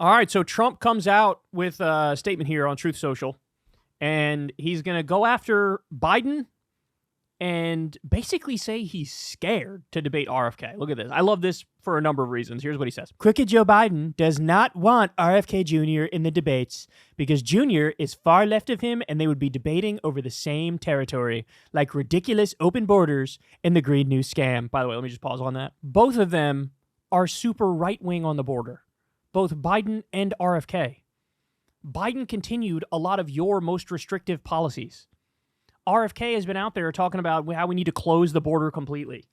All right, so Trump comes out with a statement here on Truth Social, and he's going to go after Biden and basically say he's scared to debate RFK. Look at this. I love this for a number of reasons. Here's what he says. Crooked Joe Biden does not want RFK Jr. in the debates because Jr. is far left of him and they would be debating over the same territory, like ridiculous open borders and the Green New scam. By the way, let me just pause on that. Both of them are super right-wing on the border, both Biden and RFK. Biden continued a lot of your most restrictive policies. RFK has been out there talking about how we need to close the border completely.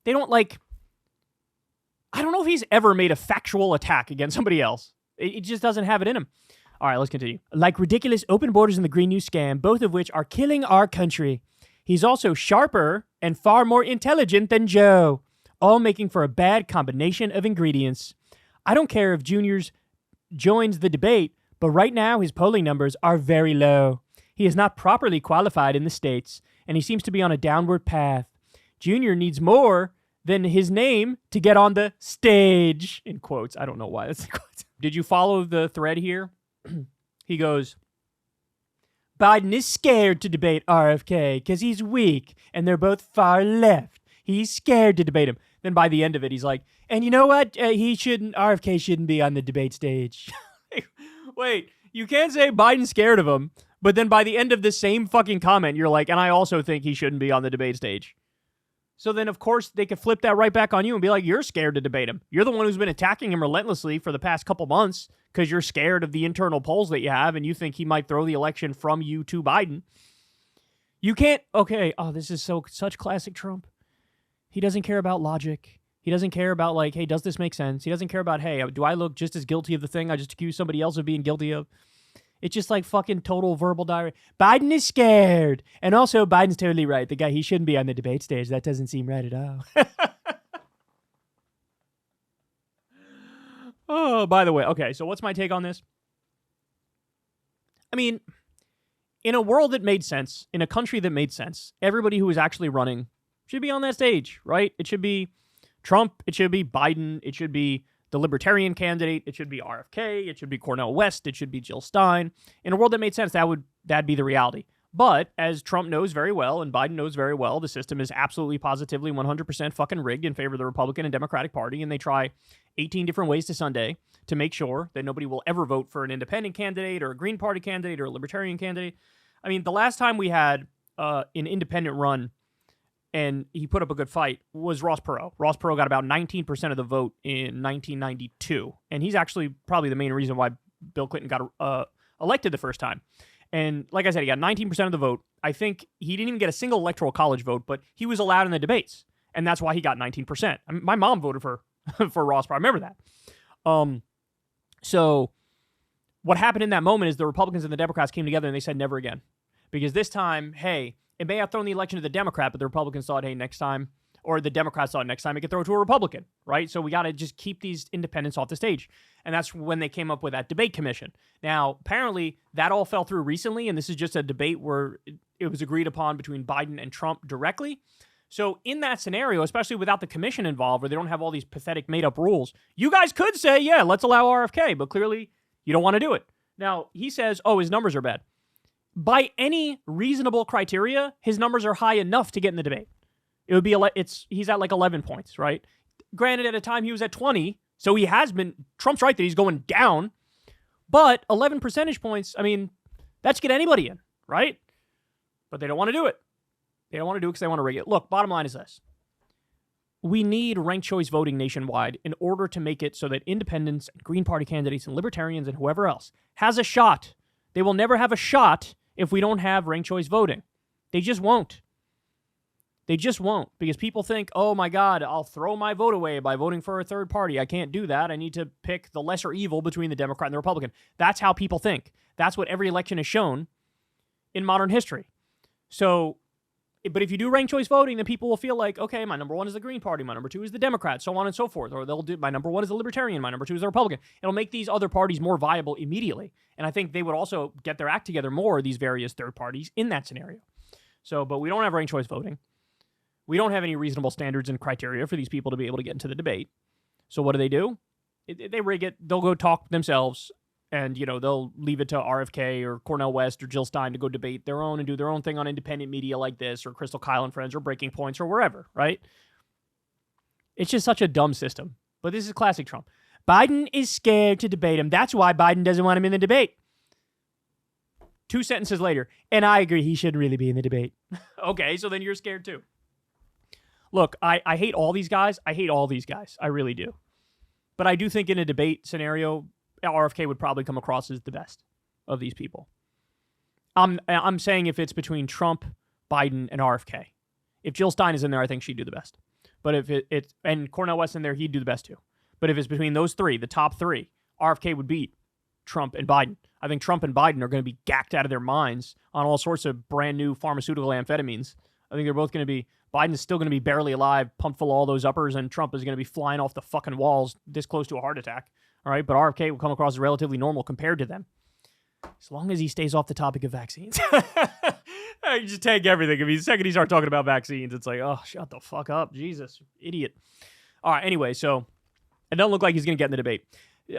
They don't I don't know if he's ever made a factual attack against somebody else. It just doesn't have it in him. All right, let's continue. Like ridiculous open borders and the Green New scam, both of which are killing our country. He's also sharper and far more intelligent than Joe, all making for a bad combination of ingredients. I don't care if Junior's joins the debate, but right now his polling numbers are very low. He is not properly qualified in the states, and he seems to be on a downward path. Junior needs more than his name to get on the stage, in quotes. I don't know why that's in quotes. Did you follow the thread here? He goes, Biden is scared to debate RFK because he's weak, and they're both far left. He's scared to debate him. Then by the end of it, he's like, and you know what? RFK shouldn't be on the debate stage. Wait, you can't say Biden's scared of him, but then by the end of the same fucking comment, you're like, and I also think he shouldn't be on the debate stage. So then, of course, they could flip that right back on you and be like, you're scared to debate him. You're the one who's been attacking him relentlessly for the past couple months because you're scared of the internal polls that you have and you think he might throw the election from you to Biden. You can't, okay, this is such classic Trump. He doesn't care about logic. He doesn't care about, hey, does this make sense? He doesn't care about, hey, do I look just as guilty of the thing I just accused somebody else of being guilty of? It's just like fucking total verbal diarrhea. Biden is scared. And also, Biden's totally right. The guy, he shouldn't be on the debate stage. That doesn't seem right at all. Oh, by the way, okay, so what's my take on this? I mean, in a world that made sense, in a country that made sense, everybody who was actually running should be on that stage, right? It should be Trump. It should be Biden. It should be the Libertarian candidate. It should be RFK. It should be Cornel West. It should be Jill Stein. In a world that made sense, that'd be the reality. But as Trump knows very well and Biden knows very well, the system is absolutely positively 100% fucking rigged in favor of the Republican and Democratic Party, and they try 18 different ways to Sunday to make sure that nobody will ever vote for an independent candidate or a Green Party candidate or a Libertarian candidate. I mean, the last time we had an independent run and he put up a good fight was Ross Perot. Ross Perot got about 19% of the vote in 1992. And he's actually probably the main reason why Bill Clinton got elected the first time. And like I said, he got 19% of the vote. I think he didn't even get a single electoral college vote, but he was allowed in the debates. And that's why he got 19%. I mean, my mom voted for Ross Perot. I remember that. So what happened in that moment is the Republicans and the Democrats came together and they said never again. Because this time, hey, it may have thrown the election to the Democrat, but the Republicans thought, hey, next time, or the Democrats thought next time it could throw it to a Republican, right? So we got to just keep these independents off the stage. And that's when they came up with that debate commission. Now, apparently, that all fell through recently, and this is just a debate where it was agreed upon between Biden and Trump directly. So in that scenario, especially without the commission involved, where they don't have all these pathetic made-up rules, you guys could say, yeah, let's allow RFK, but clearly you don't want to do it. Now, he says, oh, his numbers are bad. By any reasonable criteria, his numbers are high enough to get in the debate. It would be he's at 11 points, right? Granted, at a time he was at 20, so he has been. Trump's right that he's going down, but 11 percentage points. I mean, that should get anybody in, right? But they don't want to do it. They don't want to do it because they want to rig it. Look, bottom line is this: we need ranked choice voting nationwide in order to make it so that independents, and Green Party candidates, and libertarians, and whoever else has a shot. They will never have a shot if we don't have ranked choice voting. They just won't. They just won't, because people think, oh my God, I'll throw my vote away by voting for a third party. I can't do that. I need to pick the lesser evil between the Democrat and the Republican. That's how people think. That's what every election has shown in modern history. So, but if you do ranked choice voting, then people will feel like, okay, my number one is the Green Party, my number two is the Democrat, so on and so forth. Or they'll do, my number one is the Libertarian, my number two is the Republican. It'll make these other parties more viable immediately. And I think they would also get their act together more, these various third parties, in that scenario. So, but we don't have ranked choice voting. We don't have any reasonable standards and criteria for these people to be able to get into the debate. So what do? They rig it. They'll go talk themselves, and they'll leave it to RFK or Cornel West or Jill Stein to go debate their own and do their own thing on independent media like this, or Crystal Kyle and Friends, or Breaking Points, or wherever, right? It's just such a dumb system. But this is classic Trump. Biden is scared to debate him. That's why Biden doesn't want him in the debate. 2 sentences later, and I agree he shouldn't really be in the debate. Okay, so then you're scared too. Look, I hate all these guys. I hate all these guys. I really do. But I do think in a debate scenario, RFK would probably come across as the best of these people. I'm saying if it's between Trump, Biden, and RFK. If Jill Stein is in there, I think she'd do the best. But if it's and Cornel West in there, he'd do the best too. But if it's between those three, the top three, RFK would beat Trump and Biden. I think Trump and Biden are going to be gacked out of their minds on all sorts of brand new pharmaceutical amphetamines. I think they're both going to be, Biden's still going to be barely alive, pumped full of all those uppers, and Trump is going to be flying off the fucking walls this close to a heart attack. All right, but RFK will come across as relatively normal compared to them. As long as he stays off the topic of vaccines. You just take everything. I mean, the second he starts talking about vaccines, it's like, oh, shut the fuck up. Jesus, idiot. All right, anyway, so it doesn't look like he's going to get in the debate.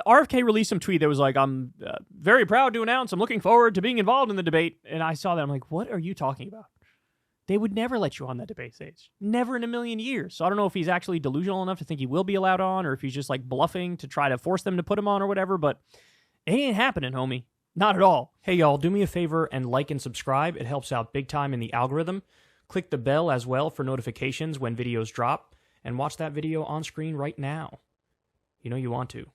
RFK released some tweet that was like, I'm very proud to announce I'm looking forward to being involved in the debate. And I saw that. I'm like, what are you talking about? They would never let you on that debate stage. Never in a million years. So I don't know if he's actually delusional enough to think he will be allowed on, or if he's just like bluffing to try to force them to put him on or whatever. But it ain't happening, homie. Not at all. Hey, y'all, do me a favor and like and subscribe. It helps out big time in the algorithm. Click the bell as well for notifications when videos drop. And watch that video on screen right now. You know you want to.